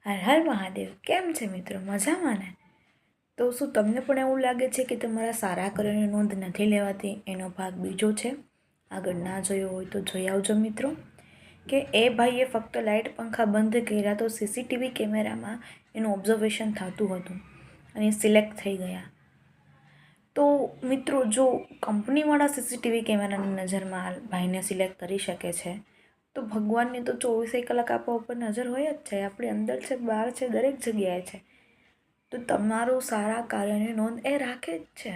હર હર મહાદેવ. કેમ છે મિત્રો? મજામાં ને? તો શું તમને પણ એવું લાગે છે કે તમારા સારા કાર્યોની નોંધ નથી લેવાતી? એનો ભાગ બીજો છે. આગળ ના જોયો હોય તો જોઈ આવજો મિત્રો. કે એ ભાઈએ ફક્ત લાઇટ પંખા બંધ કર્યા તો સીસીટીવી કેમેરામાં એનું ઓબ્ઝર્વેશન થતું હતું અને સિલેક્ટ થઈ ગયા. તો મિત્રો, જો કંપનીવાળા સીસીટીવી કેમેરાની નજરમાં ભાઈને સિલેક્ટ કરી શકે છે તો ભગવાનની તો 24 કલાક આપણા ઉપર નજર હોય જ છે. આપણી અંદર છે, બહાર છે, દરેક જગ્યાએ છે. તો તમારું સારા કાર્યની નોંધ એ રાખે જ છે.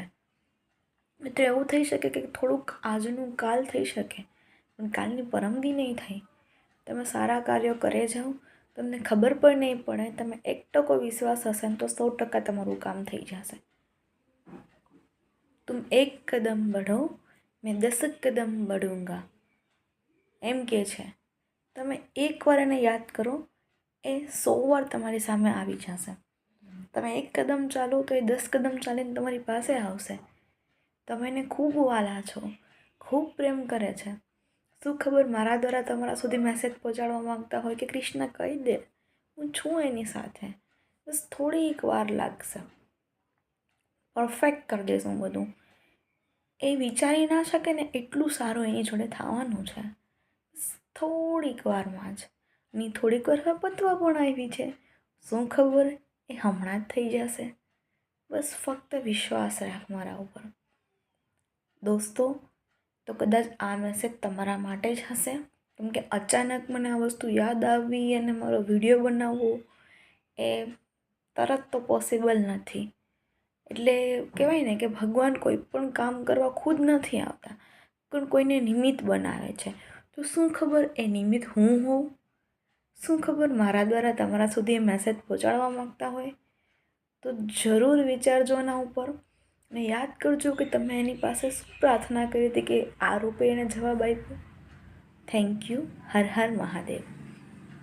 મિત્રો, એવું થઈ શકે કે થોડુંક આજનું કાલ થઈ શકે પણ કાલની પરમદી નહીં થાય. તમે સારા કાર્યો કરે જાઓ, તમને ખબર પણ નહીં પડે. તમે 1% વિશ્વાસ હશે ને તો 100% તમારું કામ થઈ જશે. તુમ એક કદમ બઢો મેં 10 કદમ બઢૂંગા, એમ કે છે. તમે એકવાર એને યાદ કરો, એ 100 વાર તમારી સામે આવી જશે. તમે 1 કદમ ચાલો તો એ 10 કદમ ચાલીને તમારી પાસે આવશે. તમે એને ખૂબ વાલા છો, ખૂબ પ્રેમ કરે છે. શું ખબર મારા દ્વારા તમારા સુધી મેસેજ પહોંચાડવા માંગતા હોય કે કૃષ્ણ કહી દે હું છું એની સાથે. બસ થોડીક વાર લાગશે, પરફેક્ટ કરી દઈશું બધું. એ વિચારી ના શકે ને એટલું સારું એની જોડે થવાનું છે. થોડીક વારમાં જ. ની થોડીક વાર પતવા પણ આવી છે. શું ખબર એ હમણાં જ થઈ જશે. બસ ફક્ત વિશ્વાસ રાખ મારા ઉપર. દોસ્તો, તો કદાચ આ મેસેજ તમારા માટે જ હશે, કેમ કે અચાનક મને આ વસ્તુ યાદ આવી અને મારો વિડીયો બનાવવો એ તરત તો પોસિબલ નથી. એટલે કહેવાય ને કે ભગવાન કોઈ પણ કામ કરવા ખુદ નથી આવતા, પણ કોઈને નિમિત્ત બનાવે છે. તો શું ખબર એ નિમિત્ત હું હોઉં? શું ખબર મારા દ્વારા તમારા સુધી એ મેસેજ પહોંચાડવા માંગતા હોય? તો જરૂર વિચારજો એના ઉપર અને યાદ કરજો કે તમે એની પાસે શું પ્રાર્થના કરી હતી કે આ રૂપે એને જવાબ આપ્યો. Thank you. હર હર મહાદેવ.